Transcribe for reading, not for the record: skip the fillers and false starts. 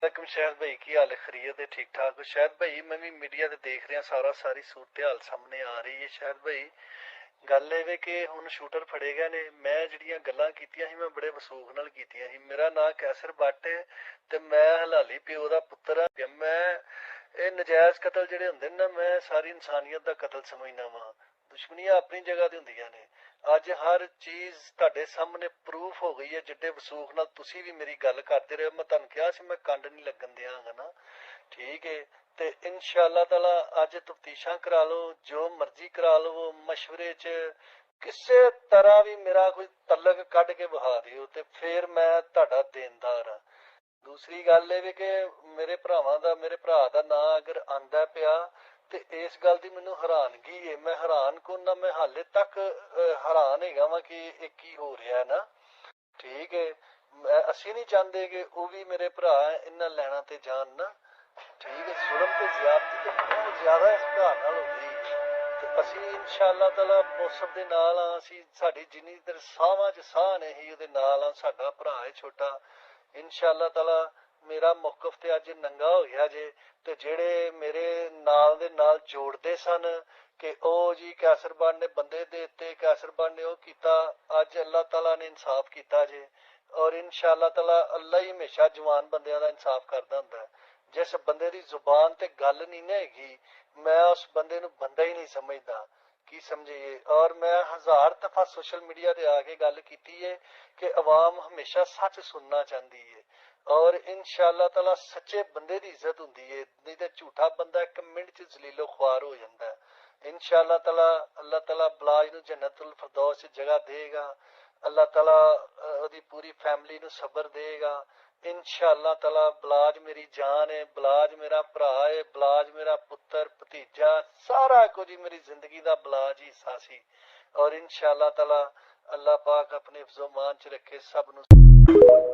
वालेकुम शायद भाई की हाल है खैरियत है ठीक ठाक हो शायद भाई मैं भी मीडिया ਤੇ ਦੇਖ ਰਿਹਾ ਸਾਰੀ ਸੂਰਤ ਹਾਲ ਸਾਹਮਣੇ ਆ ਰਹੀ ਹੈ ਸ਼ਾਇਦ ਭਾਈ ਗੱਲ ਇਹ ਵੇ ਕਿ ਹੁਣ ਸ਼ੂਟਰ ਫੜੇ ਗਏ ਨੇ ਮੈਂ ਜਿਹੜੀਆਂ ਗੱਲਾਂ ਕੀਤੀਆਂ ਸੀ ਮੈਂ ਬੜੇ ਵਸੂਖ ਨਾਲ ਕੀਤੀਆਂ ਸੀ ਮੇਰਾ ਨਾਂ ਕੈਸਰ ਬੱਟ ਹੈ ਤੇ ਮੈਂ ਹਲਾਲੀ ਪਿਓ ਦਾ ਪੁੱਤਰ ਆ ਮੈਂ ਇਹ ਨਜਾਇਜ਼ ਕਤਲ ਜਿਹੜੇ ਹੁੰਦੇ ਨੇ ਨਾ ਮੈਂ ਸਾਰੀ ਇਨਸਾਨੀਅਤ ਦਾ ਕਤਲ ਸਮਝਦਾ ਵਾਂ ਦੁਸ਼ਮਣੀਆਂ ਆਪਣੀ ਜਗ੍ਹਾ ਤੇ ਹੁੰਦੀਆਂ ਨੇ ਅੱਜ ਹਰ ਚੀਜ਼ ਤੁਹਾਡੇ ਸਾਹਮਣੇ ਪ੍ਰੂਫ ਹੋ ਗਈ ਹੈ ਜਿੱਡੇ ਵਸੂਖ ਨਾਲ ਤੁਸੀਂ ਵੀ ਮੇਰੀ ਗੱਲ ਕਰਦੇ ਰਹੇ ਮੈਂ ਤੁਹਾਨੂੰ ਕਿਹਾ ਸੀ ਮੈਂ ਕੰਡ ਨਹੀਂ ਲੱਗਣ ਦਿਆਂਗਾ ਨਾ ਠੀਕ ਹੈ ਤੇ ਇਨਸ਼ਾਅੱਲਾ ਤਾਲਾ ਅੱਜ ਤਫਤੀਸ਼ਾਂ ਕਰਾ ਲਓ ਜੋ ਮਰਜ਼ੀ ਕਰਾ ਲਓ ਮਸ਼ਵਰੇ 'ਚ ਕਿਸੇ ਤਰ੍ਹਾਂ ਵੀ ਮੇਰਾ ਕੋਈ ਤਲਕ ਕੱਢ ਕੇ ਵਹਾ ਦਿਓ ਤੇ ਫਿਰ ਮੈਂ ਤੁਹਾਡਾ ਦੇਣਦਾਰ ਹਾਂ ਦੂਸਰੀ ਗੱਲ ਇਹ ਵੀ ਕਿ ਮੇਰੇ ਭਰਾ ਦਾ ਨਾਂ ਅਗਰ ਆਂਦਾ ਪਿਆ ਤੇ ਇਸ ਗੱਲ ਦੀ ਮੈਨੂੰ ਹੈਰਾਨਗੀ ਹੈ ਮੈਂ ਹੈਰਾਨ ਕੋਨਾ ਮੈਂ ਹਾਲੇ ਤੱਕ ਹੈਰਾਨ ਹੈਗਾ ਵਾਂ ਕਿ ਇਹ ਕੀ ਹੋ ਰਿਹਾ ਨਾ ਠੀਕ ਹੈ ਅਸੀਂ ਨਹੀਂ ਚਾਹੁੰਦੇ ਕਿ ਉਹ ਵੀ ਮੇਰੇ ਭਰਾ ਇਹਨਾਂ ਲੈਣਾ ਤੇ ਜਾਣ ਨਾ ਠੀਕ ਹੈ ਜ਼ੁਲਮ ਤੇ ਜ਼ਿਆਦਤੀ ਤੇ ਬਹੁਤ ਜ਼ਿਆਦਾ ਇਸ ਘਰ ਨਾਲ ਹੋ ਰਹੀ ਹੈ ਤੇ ਅਸੀਂ ਇਨਸ਼ਾਅੱਲਾ ਤਾਲਾ ਮੌਸਮ ਦੇ ਨਾਲ ਆ ਅਸੀਂ ਸਾਡੀ ਜਿੰਨੀ ਦੇਰ ਸਾਹਾਂ 'ਚ ਸਾਹ ਨੇ ਹੀ ਉਹਦੇ ਨਾਲ ਆ ਸਾਡਾ ਭਰਾ ਹੈ ਛੋਟਾ ਇਨਸ਼ਾਅੱਲਾ ਤਾਲਾ ਮੇਰਾ ਮੌਕਫ ਤੇ ਅੱਜ ਨੰਗਾ ਹੋ ਗਿਆ ਜੇ ਤੇ ਜਿਹੜੇ ਮੇਰੇ ਨਾਲ ਦੇ ਨਾਲ ਜੋੜਦੇ ਸਨ ਕਿ ਉਹ ਜੀ ਕੈਸਰਬਾਨ ਨੇ ਬੰਦੇ ਦੇ ਦਿੱਤੇ ਕੈਸਰਬਾਨ ਨੇ ਉਹ ਕੀਤਾ ਅੱਜ ਅੱਲਾਹ ਤਾਲਾ ਨੇ ਇਨਸਾਫ ਕੀਤਾ ਜੇ ਔਰ ਇਨਸ਼ਾਅੱਲਾ ਤਾਲਾ ਅੱਲਾ ਹੀ ਹਮੇਸ਼ਾ ਜਵਾਨ ਬੰਦਿਆਂ ਦਾ ਇਨਸਾਫ ਕਰਦਾ ਹੁੰਦਾ ਹੈ ਜਿਸ ਬੰਦੇ ਦੀ ਜ਼ੁਬਾਨ ਤੇ ਗੱਲ ਨਹੀਂ ਨਾ ਹੈਗੀ ਮੈਂ ਉਸ ਬੰਦੇ ਨੂੰ ਬੰਦਾ ਹੀ ਨਹੀਂ ਸਮਝਦਾ ਕੀ ਸਮਝੀਏ ਔਰ ਮੈਂ ਹਜ਼ਾਰ ਦਫਾ ਸੋਸ਼ਲ ਮੀਡੀਆ ਤੇ ਆ ਕੇ ਗੱਲ ਕੀਤੀ ਹੈ ਕਿ ਆਵਾਮ ਹਮੇਸ਼ਾ ਸੱਚ ਸੁਣਨਾ ਚਾਹੁੰਦੀ ਹੈ ਔਰ ਇਨਸ਼ਾਅੱਲਾ ਤਾਲਾ ਸੱਚੇ ਬੰਦੇ ਦੀ ਇੱਜ਼ਤ ਹੁੰਦੀ ਹੈ ਨਹੀਂ ਤੇ ਝੂਠਾ ਬੰਦਾ ਇੱਕ ਮਿੰਟ 'ਚ ਜ਼ਲੀਲੋ ਖ਼ੁਆਰ ਹੋ ਜਾਂਦਾ ਹੈ ਇਨਸ਼ਾਅੱਲਾ ਤਾਲਾ ਅੱਲਾਹ ਤਾਲਾ ਬਲਾਜ ਨੂੰ ਜੰਨਤੁਲ ਫਿਰਦੌਸ 'ਚ ਜਗ੍ਹਾ ਦੇਗਾ ਅੱਲਾਹ ਤਾਲਾ ਉਹਦੀ ਪੂਰੀ ਫੈਮਿਲੀ ਨੂੰ ਸਬਰ ਦੇਗਾ ਇਨਸ਼ਾਅੱਲਾ ਤਾਲਾ ਬਲਾਜ ਮੇਰੀ ਜਾਨ ਹੈ ਬਲਾਜ ਮੇਰਾ ਭਰਾ ਹੈ ਬਲਾਜ ਮੇਰਾ ਪੁੱਤਰ ਭਤੀਜਾ ਸਾਰਾ ਕੁਝ ਹੀ ਮੇਰੀ ਜ਼ਿੰਦਗੀ ਦਾ ਬਲਾਜ ਹੀ ਹਿੱਸਾ ਸੀ ਔਰ ਇਨਸ਼ਾਅੱਲਾ ਤਾਲਾ ਅੱਲਾਹ ਪਾਕ ਆਪਣੇ ਹਿਫਜ਼ੋ ਮਾਨ 'ਚ ਰੱਖੇ ਸਭ ਨੂੰ